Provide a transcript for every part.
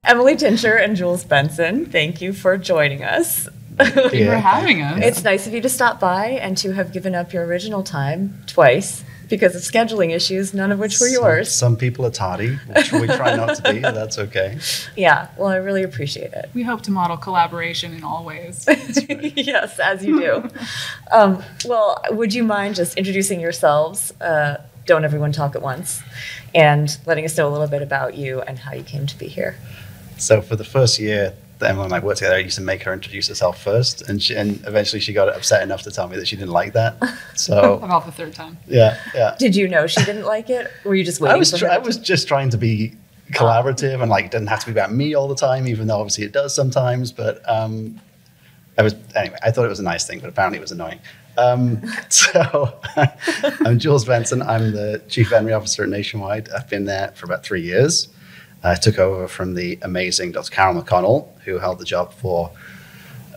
Emily Tincher and Jules Benson, thank you for joining us. Thank you for having us. It's nice of you to stop by and to have given up your original time twice because of scheduling issues, none of which were yours. Some people are tardy, which we try not to be, but that's okay. Yeah, well, I really appreciate it. We hope to model collaboration in all ways. Right. Yes, as you do. Well, would you mind just introducing yourselves? Don't everyone talk at once, and letting us know a little bit about you and how you came to be here. So for the first year that Emily and I worked together, I used to make her introduce herself first, and eventually she got upset enough to tell me that she didn't like that. So about the third time. Yeah. Did you know she didn't like it? Or were you just waiting for her? I was just trying to be collaborative and it didn't have to be about me all the time, even though obviously it does sometimes. But anyway, I thought it was a nice thing, but apparently it was annoying. So I'm Jules Benson. I'm the Chief Veterinary Officer at Nationwide. I've been there for about 3 years. I took over from the amazing Dr. Carol McConnell, who held the job for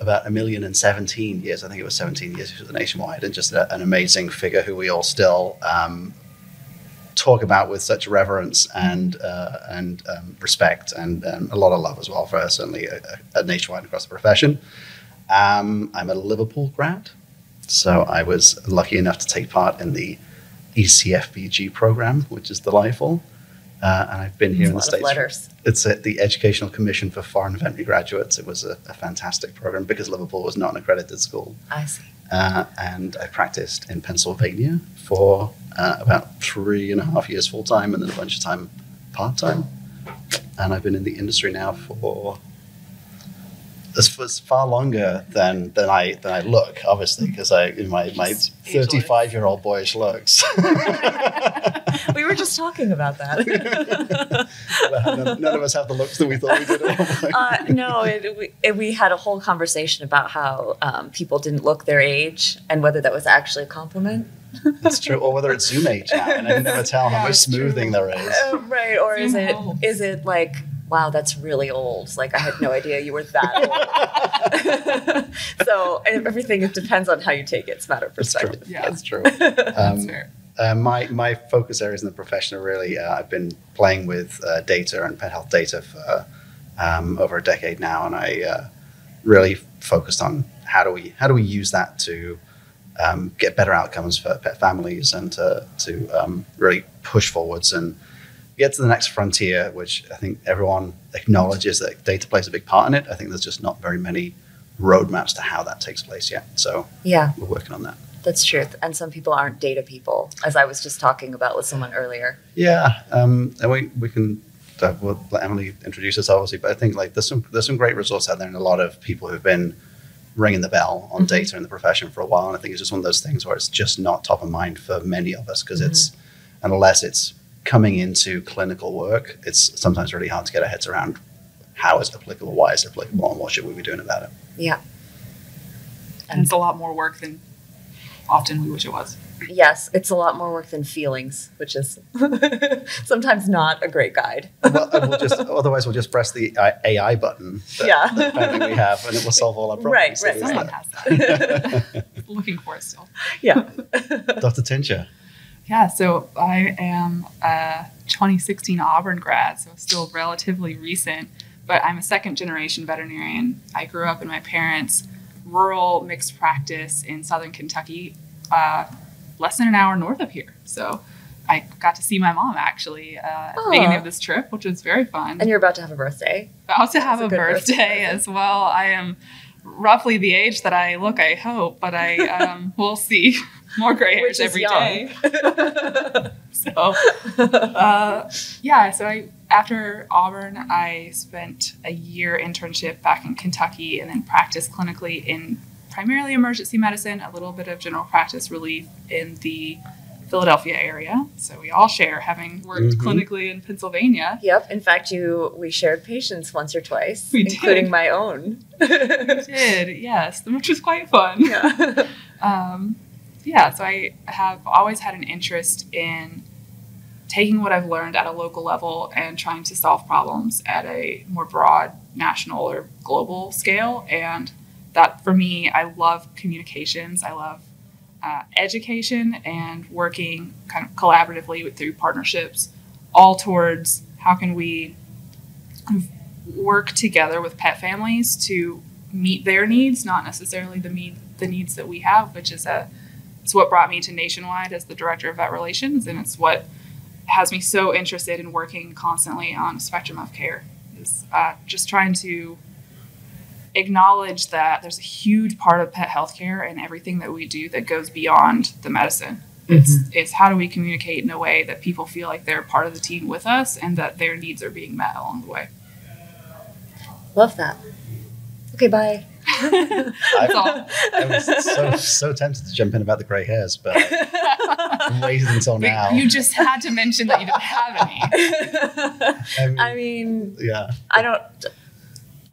about 1,017 years. I think it was 17 years she was at Nationwide, and just an amazing figure who we all still talk about with such reverence and respect, and a lot of love as well for her, certainly at Nationwide across the profession. I'm a Liverpool grad, so I was lucky enough to take part in the ECFVG program, which is delightful. And I've been here in the States. Letters. It's at the Educational Commission for Foreign Veterinary Graduates. It was a fantastic program because Liverpool was not an accredited school. I see. And I practiced in Pennsylvania for about 3.5 years full-time and then a bunch of time part-time. And I've been in the industry now for far longer than I look, obviously, because my 35-year-old boyish looks. We were just talking about that. None of us have the looks that we thought we did at one point. No, we had a whole conversation about how people didn't look their age and whether that was actually a compliment. That's true, or whether it's Zoom age now, and I can never tell how much smoothing there is. Right, or is it like, wow, that's really old. Like, I had no idea you were that old. So everything depends on how you take it. It's a matter of perspective. That's true. That's fair. My focus areas in the profession are really, I've been playing with data and pet health data for over a decade now, and I really focused on how do we use that to get better outcomes for pet families and to really push forwards and get to the next frontier, which I think everyone acknowledges that data plays a big part in it. I think there's just not very many roadmaps to how that takes place yet. So we're working on that. That's true. And some people aren't data people, as I was just talking about with someone earlier. Yeah. And we can, we'll let Emily introduce us, obviously, but I think there's some great resources out there and a lot of people who've been ringing the bell on data in the profession for a while. And I think it's just one of those things where it's just not top of mind for many of us because unless it's coming into clinical work, it's sometimes really hard to get our heads around how it's applicable, why it's applicable, and what should we be doing about it. Yeah. And it's a lot more work than often we wish it was. Yes, it's a lot more work than feelings, which is sometimes not a great guide. Well, otherwise we'll just press the AI button that we have, and it will solve all our problems. Right. Someone has that. Looking for it still. Yeah. Dr. Tincher. Yeah, so I am a 2016 Auburn grad, so still relatively recent, but I'm a second-generation veterinarian. I grew up in my parents' rural mixed practice in southern Kentucky, less than an hour north of here. So I got to see my mom, actually, at the beginning of this trip, which was very fun. And you're about to have a birthday. About to have a birthday as well. I am roughly the age that I look, I hope, but I will see more gray hairs every day. So after Auburn, I spent a year internship back in Kentucky and then practiced clinically in primarily emergency medicine, a little bit of general practice relief in the Philadelphia area. So we all share having worked clinically in Pennsylvania. Yep. In fact, we shared patients once or twice, including my own. We did, yes, which was quite fun. Yeah. So I have always had an interest in taking what I've learned at a local level and trying to solve problems at a more broad national or global scale. And that, for me, I love communications. I love education and working kind of collaboratively through partnerships, all towards how can we work together with pet families to meet their needs, not necessarily the needs that we have, which is it's what brought me to Nationwide as the director of vet relations, and it's what has me so interested in working constantly on a spectrum of care, is just trying to acknowledge that there's a huge part of pet healthcare and everything that we do that goes beyond the medicine. It's how do we communicate in a way that people feel like they're part of the team with us and that their needs are being met along the way. Love that. Okay, bye. I was so tempted to jump in about the grey hairs, but I waited until now. You just had to mention that you didn't have any. I mean, yeah. I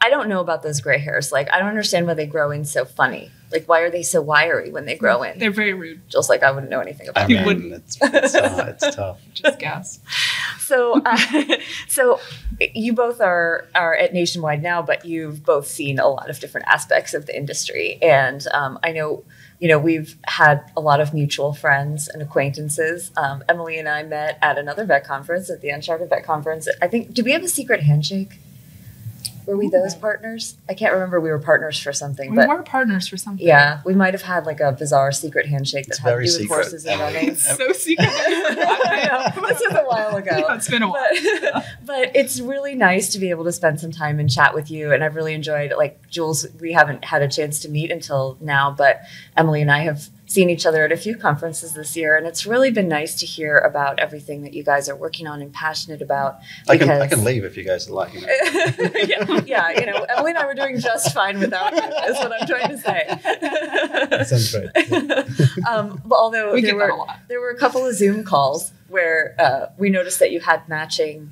don't know about those gray hairs. Like, I don't understand why they grow in so funny. Like, why are they so wiry when they grow in? They're very rude. Just like I wouldn't know anything about that. I mean, it's tough. Just guess. So you both are at Nationwide now, but you've both seen a lot of different aspects of the industry. And I know, we've had a lot of mutual friends and acquaintances. Emily and I met at another vet conference, at the Uncharted Vet Conference. I think, did we have a secret handshake? Were we those partners? I can't remember. We were partners for something. We were partners for something. Yeah, we might have had like a bizarre secret handshake that had to do with secret. Horses and running. So secret. I know. This was a while ago. Yeah, it's been a while. But it's really nice to be able to spend some time and chat with you. And I've really enjoyed, like Jules, we haven't had a chance to meet until now, but Emily and I have seen each other at a few conferences this year, and it's really been nice to hear about everything that you guys are working on and passionate about. I can leave if you guys are like. yeah, Emily and I were doing just fine without you, is what I'm trying to say. That sounds great. Yeah. But although there were a couple of Zoom calls where we noticed that you had matching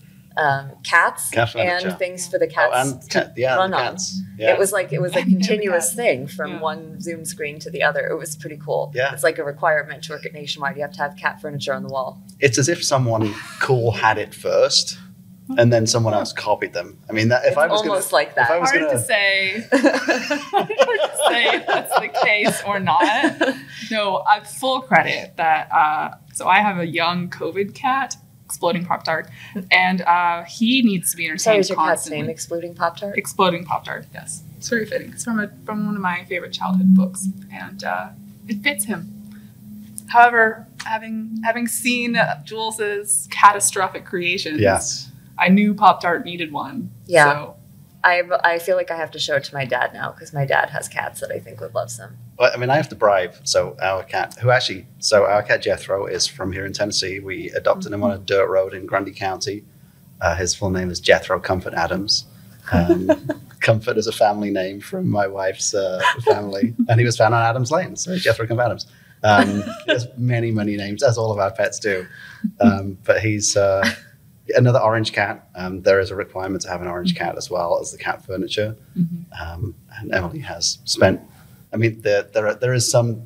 cats and things for the cats to run on. Yeah. It was a continuous thing from one Zoom screen to the other. It was pretty cool. Yeah. It's like a requirement to work at Nationwide. You have to have cat furniture on the wall. It's as if someone cool had it first, and then someone else copied them. I mean, Hard to say if that's the case or not. No, I have full credit that. So I have a young COVID cat, Exploding Pop-Tart, and he needs to be entertained Sorry, is your cat's constantly. name Exploding Pop-Tart? Exploding Pop-Tart, yes. It's very fitting. It's from one of my favorite childhood books, and it fits him. However, having seen Jules's catastrophic creations, yes, I knew Pop-Tart needed one. Yeah. So. I feel like I have to show it to my dad now because my dad has cats that I think would love some. Well, I mean, I have to bribe. So our cat Jethro is from here in Tennessee. We adopted him on a dirt road in Grundy County. His full name is Jethro Comfort Adams. Comfort is a family name from my wife's family, and he was found on Adams Lane. So Jethro Comfort Adams. He has many, many names, as all of our pets do. But he's another orange cat. There is a requirement to have an orange cat as well as the cat furniture. Mm-hmm. And Emily has spent. I mean, there is some.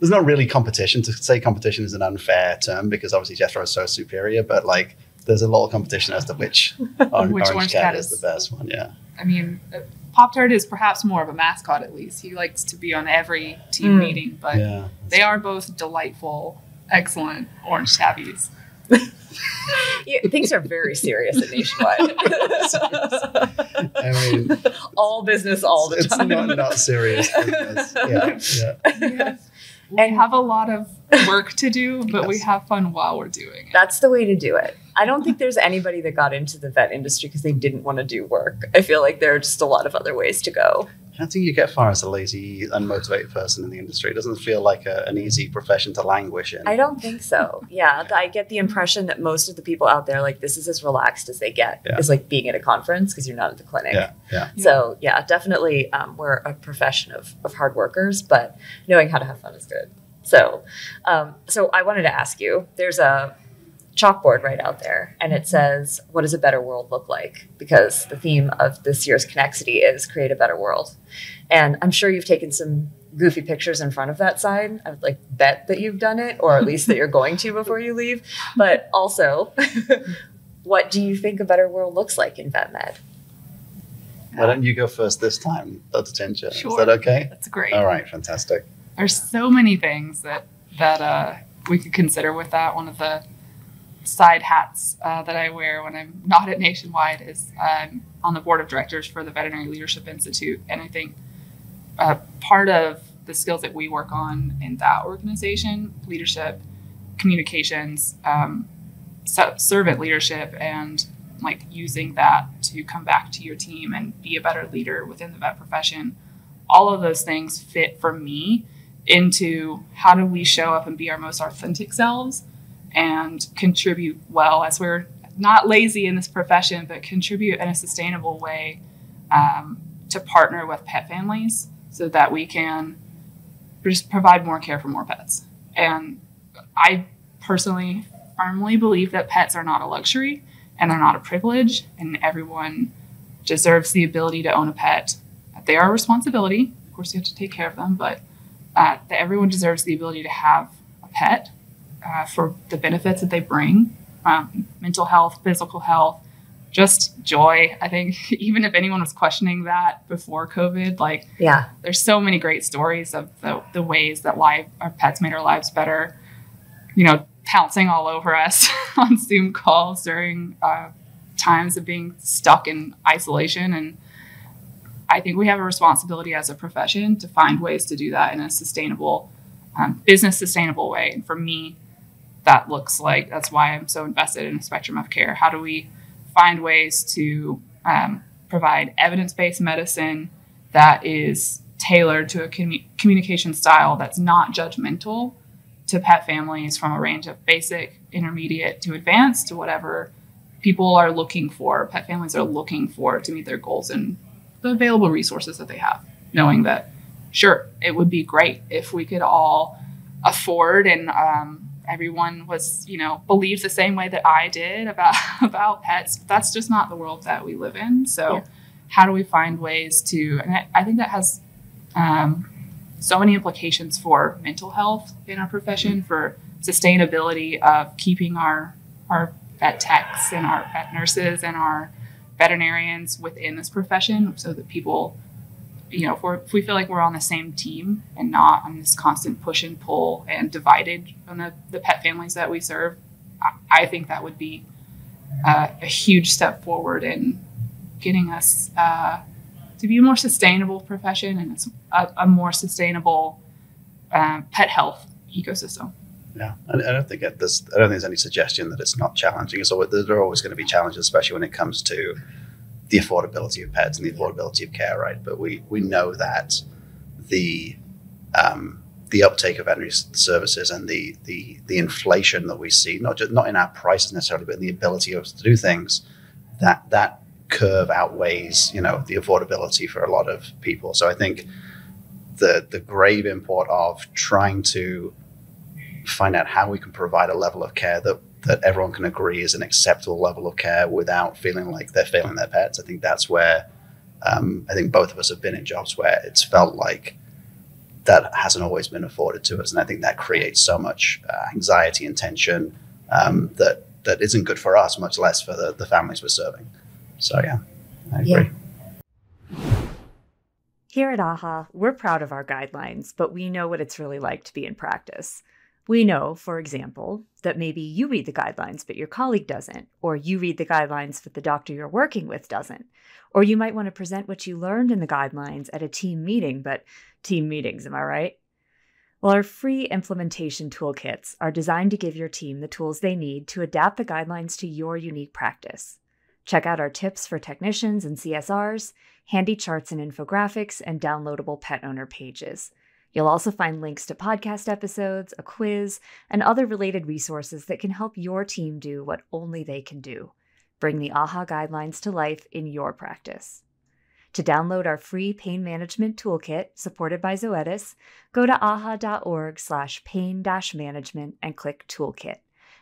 There's not really competition. To say competition is an unfair term because obviously Jethro is so superior, but like there's a lot of competition as to which orange cat is the best one. Yeah. I mean, Pop-Tart is perhaps more of a mascot. At least he likes to be on every team meeting, but they are both delightful, excellent orange tabbies. Things are very serious at Nationwide. I mean, all business all the time. It's not serious business. Yeah. We have a lot of work to do, but we have fun while we're doing it. That's the way to do it. I don't think there's anybody that got into the vet industry because they didn't want to do work. I feel like there are just a lot of other ways to go. I don't think you get far as a lazy, unmotivated person in the industry. It doesn't feel like an easy profession to languish in. I don't think so. Yeah, I get the impression that most of the people out there, like, this is as relaxed as they get. Yeah. Is like being at a conference because you're not at the clinic. Yeah. So, yeah, definitely we're a profession of hard workers, but knowing how to have fun is good. So I wanted to ask you, there's a chalkboard right out there, and it says, what does a better world look like? Because the theme of this year's Connexity is create a better world. And I'm sure you've taken some goofy pictures in front of that sign. I would like bet that you've done it, or at least that you're going to before you leave. But also, what do you think a better world looks like in vet med? Why don't you go first this time, Dr. Tincher? Sure. Is that okay? That's great. All right, fantastic. There's so many things that we could consider with that. side hats that I wear when I'm not at Nationwide is I'm on the board of directors for the Veterinary Leadership Institute. And I think part of the skills that we work on in that organization, leadership, communications, servant leadership, and like using that to come back to your team and be a better leader within the vet profession. All of those things fit for me into how do we show up and be our most authentic selves and contribute well, as we're not lazy in this profession, but contribute in a sustainable way to partner with pet families so that we can just provide more care for more pets. And I personally firmly believe that pets are not a luxury and they're not a privilege, and everyone deserves the ability to own a pet. They are a responsibility. Of course, you have to take care of them, but that everyone deserves the ability to have a pet for the benefits that they bring, mental health, physical health, just joy. I think even if anyone was questioning that before COVID, there's so many great stories of the ways that our pets made our lives better, pouncing all over us on Zoom calls during times of being stuck in isolation. And I think we have a responsibility as a profession to find ways to do that in a sustainable, business sustainable way. And for me, that looks like, that's why I'm so invested in a spectrum of care. How do we find ways to provide evidence-based medicine that is tailored to a communication style that's not judgmental to pet families, from a range of basic, intermediate to advanced, to whatever people are looking for, pet families are looking for to meet their goals and the available resources that they have, knowing that, sure, it would be great if we could all afford and everyone was, believes the same way that I did about pets. That's just not the world that we live in. So how do we find ways to, and I think that has so many implications for mental health in our profession, for sustainability of keeping our vet techs and our vet nurses and our veterinarians within this profession, so that people, if we feel like we're on the same team and not on this constant push and pull and divided on the pet families that we serve, I think that would be a huge step forward in getting us to be a more sustainable profession and a more sustainable pet health ecosystem. Yeah, I don't think there's any suggestion that it's not challenging. So there are always going to be challenges, especially when it comes to the affordability of pets and the affordability of care, right? But we know that the uptake of veterinary services and the inflation that we see, not in our prices necessarily, but in the ability of us to do things, that curve outweighs the affordability for a lot of people. So I think the grave import of trying to find out how we can provide a level of care that everyone can agree is an acceptable level of care without feeling like they're failing their pets. I think that's where I think both of us have been in jobs where it's felt like that hasn't always been afforded to us. And I think that creates so much anxiety and tension that isn't good for us, much less for the families we're serving. So yeah, I agree. Yeah. Here at AAHA, we're proud of our guidelines, but we know what it's really like to be in practice. We know, for example, that maybe you read the guidelines, but your colleague doesn't, or you read the guidelines, but the doctor you're working with doesn't. Or you might want to present what you learned in the guidelines at a team meeting, but team meetings, am I right? Well, our free implementation toolkits are designed to give your team the tools they need to adapt the guidelines to your unique practice. Check out our tips for technicians and CSRs, handy charts and infographics, and downloadable pet owner pages. You'll also find links to podcast episodes, a quiz, and other related resources that can help your team do what only they can do. Bring the AAHA guidelines to life in your practice. To download our free pain management toolkit supported by Zoetis, go to aha.org/pain-management and click Toolkit.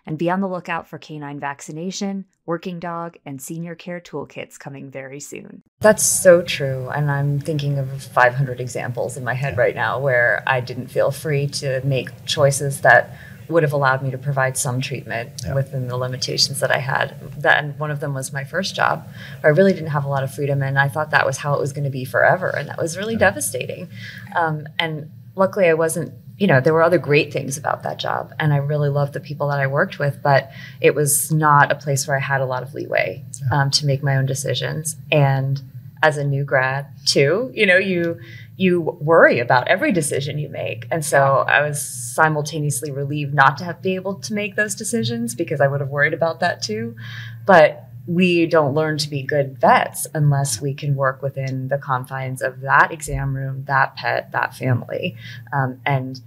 And be on the lookout for canine vaccination, working dog, and senior care toolkits coming very soon. That's so true. And I'm thinking of 500 examples in my head right now where I didn't feel free to make choices that would have allowed me to provide some treatment within the limitations that I had. And one of them was my first job, where I really didn't have a lot of freedom, and I thought that was how it was going to be forever. And that was really devastating. And luckily I wasn't there were other great things about that job, and I really loved the people that I worked with, but it was not a place where I had a lot of leeway to make my own decisions. And as a new grad too, you worry about every decision you make. And so I was simultaneously relieved not to be able to make those decisions, because I would have worried about that too. But we don't learn to be good vets unless we can work within the confines of that exam room, that pet, that family. And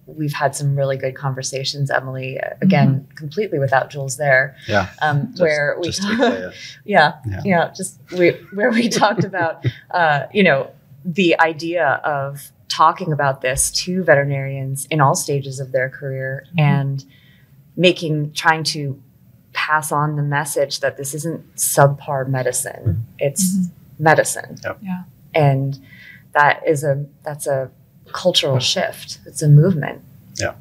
we've had some really good conversations, Emily, again, completely without Jules there. Yeah. Where we, just to be clear. where we talked about, the idea of talking about this to veterinarians in all stages of their career, and trying to pass on the message that this isn't subpar medicine, it's medicine. Yep. Yeah. And that's a cultural shift. It's a movement. Yeah,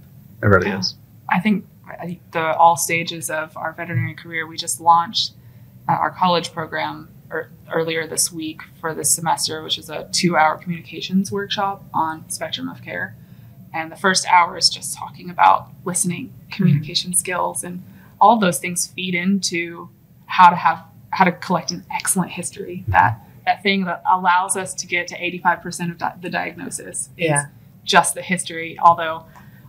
it really is. I think all stages of our veterinary career, we just launched our college program earlier this week for this semester, which is a 2-hour communications workshop on spectrum of care. And the first hour is just talking about listening, communication skills, and all of those things feed into how to collect an excellent history. That thing that allows us to get to 85% of the diagnosis is just the history.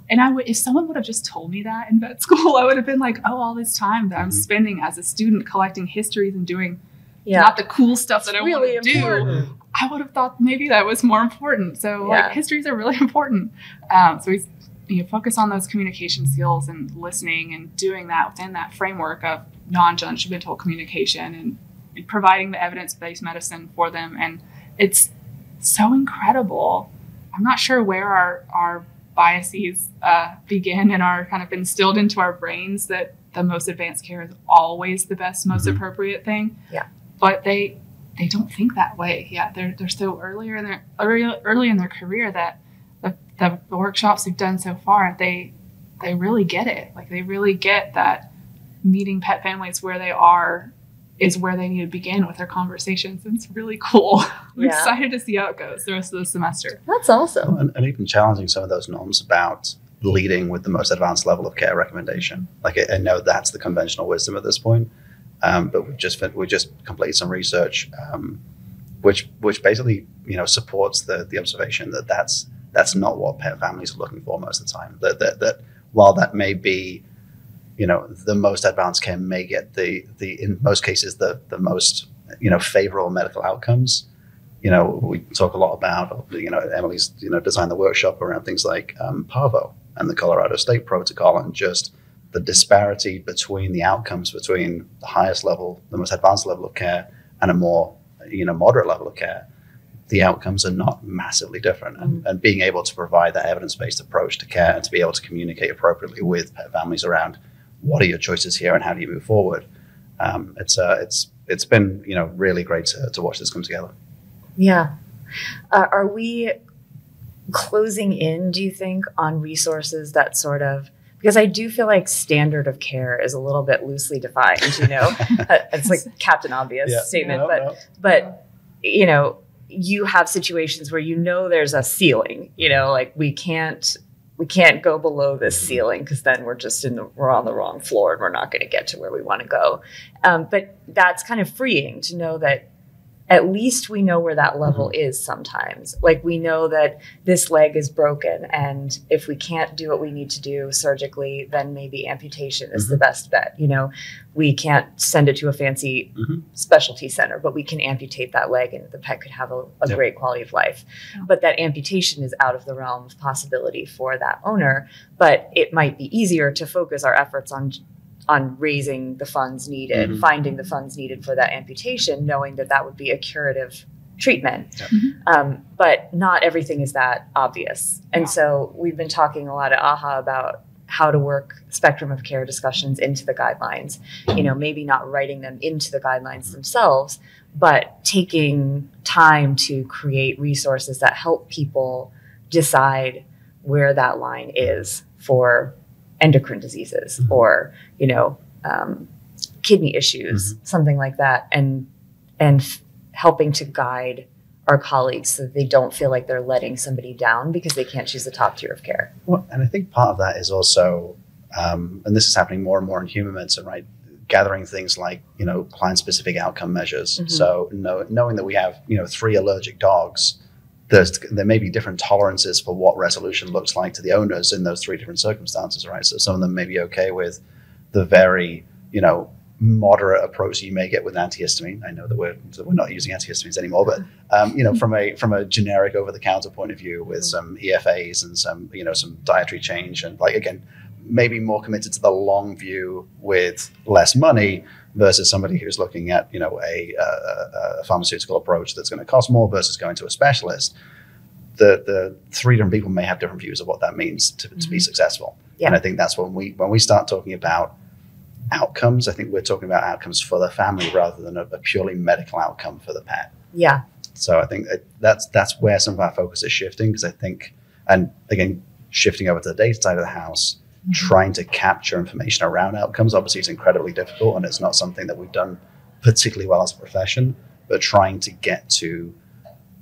If someone would have just told me that in vet school, I would have been like, all this time that I'm spending as a student collecting histories and doing not the cool stuff that I really want to do, I would have thought maybe that was more important. So histories are really important. So we focus on those communication skills and listening and doing that within that framework of non-judgmental communication and providing the evidence-based medicine for them. And it's so incredible. I'm not sure where our biases begin and are kind of instilled into our brains that the most advanced care is always the best, most appropriate thing. Yeah. But they don't think that way. Yeah, they're so early in their career that the workshops we've done so far, they really get it. Like, they really get that meeting pet families where they are is where they need to begin with their conversations. And it's really cool. I'm excited to see how it goes the rest of the semester. That's awesome. And even challenging some of those norms about leading with the most advanced level of care recommendation. Like, I know that's the conventional wisdom at this point, but we just completed some research, which basically supports the observation that that's not what pet families are looking for most of the time. That while that may be, the most advanced care may get the in most cases the most favorable medical outcomes. We talk a lot about, Emily's designed the workshop around things like parvo and the Colorado State Protocol, and just the disparity between the outcomes between the highest level, the most advanced level of care, and a more moderate level of care. The outcomes are not massively different. And being able to provide that evidence-based approach to care and to be able to communicate appropriately with pet families around what are your choices here and how do you move forward. It's been really great to watch this come together. Yeah. Are we closing in, do you think, on resources that sort of, because I do feel like standard of care is a little bit loosely defined, it's like Captain Obvious statement, but you have situations where there's a ceiling, like we can't go below this ceiling, because then we're on the wrong floor and we're not going to get to where we want to go. But that's kind of freeing to know that at least we know where that level is sometimes. Like, we know that this leg is broken, and if we can't do what we need to do surgically, then maybe amputation is the best bet. We can't send it to a fancy specialty center, but we can amputate that leg and the pet could have a great quality of life. Yeah. But that amputation is out of the realm of possibility for that owner. But it might be easier to focus our efforts on raising the funds needed, finding the funds needed for that amputation, knowing that would be a curative treatment. Yeah. But not everything is that obvious. And so we've been talking a lot at AAHA about how to work spectrum of care discussions into the guidelines, maybe not writing them into the guidelines themselves, but taking time to create resources that help people decide where that line is for endocrine diseases or, kidney issues, something like that. And helping to guide our colleagues so that they don't feel like they're letting somebody down because they can't choose the top tier of care. Well, and I think part of that is also, and this is happening more and more in human medicine, right? Gathering things like, client-specific outcome measures. Mm-hmm. So knowing that we have, 3 allergic dogs, there may be different tolerances for what resolution looks like to the owners in those 3 different circumstances, right? So some of them may be okay with the very, moderate approach you may get with antihistamine. I know that we're not using antihistamines anymore, but from a generic over-the-counter point of view, with some EFAs and some dietary change, and again, maybe more committed to the long view with less money versus somebody who's looking at a pharmaceutical approach that's going to cost more versus going to a specialist. The 3 different people may have different views of what that means to be successful. Yeah. And I think that's when we start talking about outcomes. I think we're talking about outcomes for the family rather than a purely medical outcome for the pet. Yeah. So I think that's where some of our focus is shifting, because I think, and again, shifting over to the data side of the house, trying to capture information around outcomes, obviously it's incredibly difficult, and it's not something that we've done particularly well as a profession, but trying to get to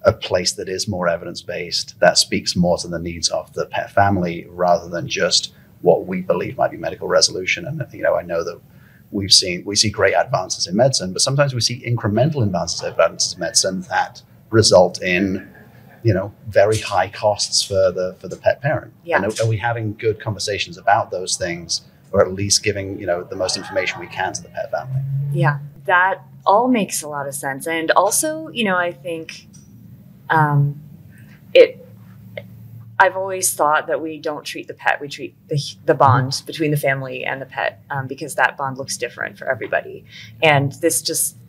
a place that is more evidence-based, that speaks more to the needs of the pet family rather than just what we believe might be medical resolution. And I know that we see great advances in medicine, but sometimes we see incremental advances in medicine that result in very high costs for the pet parent. Yeah. And are we having good conversations about those things, or at least giving the most information we can to the pet family? Yeah, that all makes a lot of sense. And also, I think I've always thought that we don't treat the pet, we treat the bond between the family and the pet, because that bond looks different for everybody. And this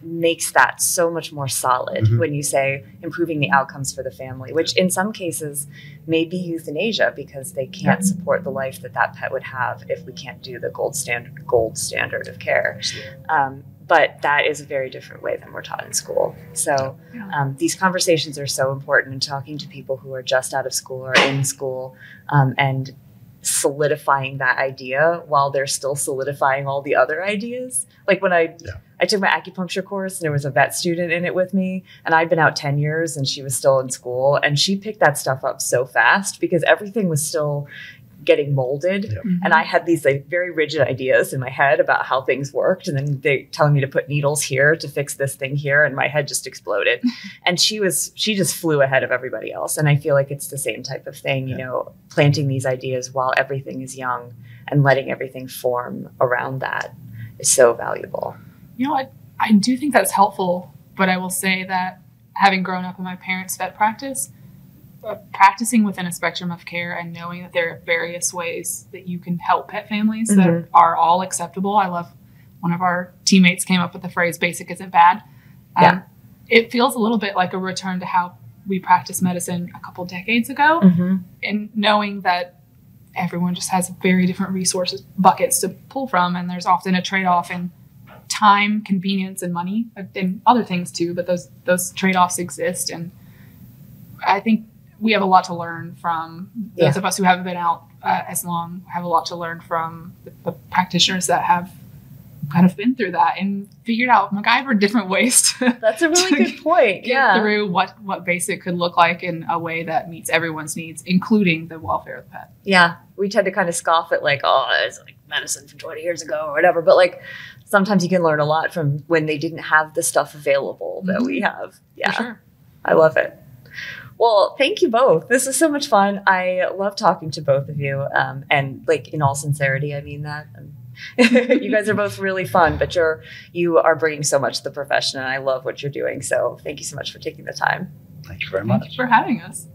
makes that so much more solid when you say improving the outcomes for the family, which in some cases may be euthanasia because they can't support the life that pet would have if we can't do the gold standard of care. But that is a very different way than we're taught in school. So these conversations are so important, and talking to people who are just out of school or in school, and solidifying that idea while they're still solidifying all the other ideas. Like when I took my acupuncture course, and there was a vet student in it with me, and I'd been out 10 years and she was still in school, and she picked that stuff up so fast because everything was still getting molded. Yep. And I had these very rigid ideas in my head about how things worked. And then they telling me to put needles here to fix this thing here. And my head just exploded. And she just flew ahead of everybody else. And I feel like it's the same type of thing, planting these ideas while everything is young and letting everything form around that is so valuable. I do think that's helpful, but I will say that having grown up in my parents' vet practice, practicing within a spectrum of care and knowing that there are various ways that you can help pet families that are all acceptable. I love one of our teammates came up with the phrase, basic isn't bad. It feels a little bit like a return to how we practiced medicine a couple decades ago, and knowing that everyone just has very different resources buckets to pull from. And there's often a trade-off in time, convenience, and money, and other things too, but those trade-offs exist. And I think we have a lot to learn from those of us who haven't been out as long, have a lot to learn from the practitioners that have kind of been through that and figured out MacGyver different ways to That's a really good point. Get through what basic could look like in a way that meets everyone's needs, including the welfare of the pet. Yeah. We tend to kind of scoff at it's like medicine from 20 years ago or whatever. But sometimes you can learn a lot from when they didn't have the stuff available that we have. Yeah. For sure. I love it. Well, thank you both. This is so much fun. I love talking to both of you. And in all sincerity, I mean that. You guys are both really fun, but you are bringing so much to the profession, and I love what you're doing. So thank you so much for taking the time. Thank you very much. Thank you for having us.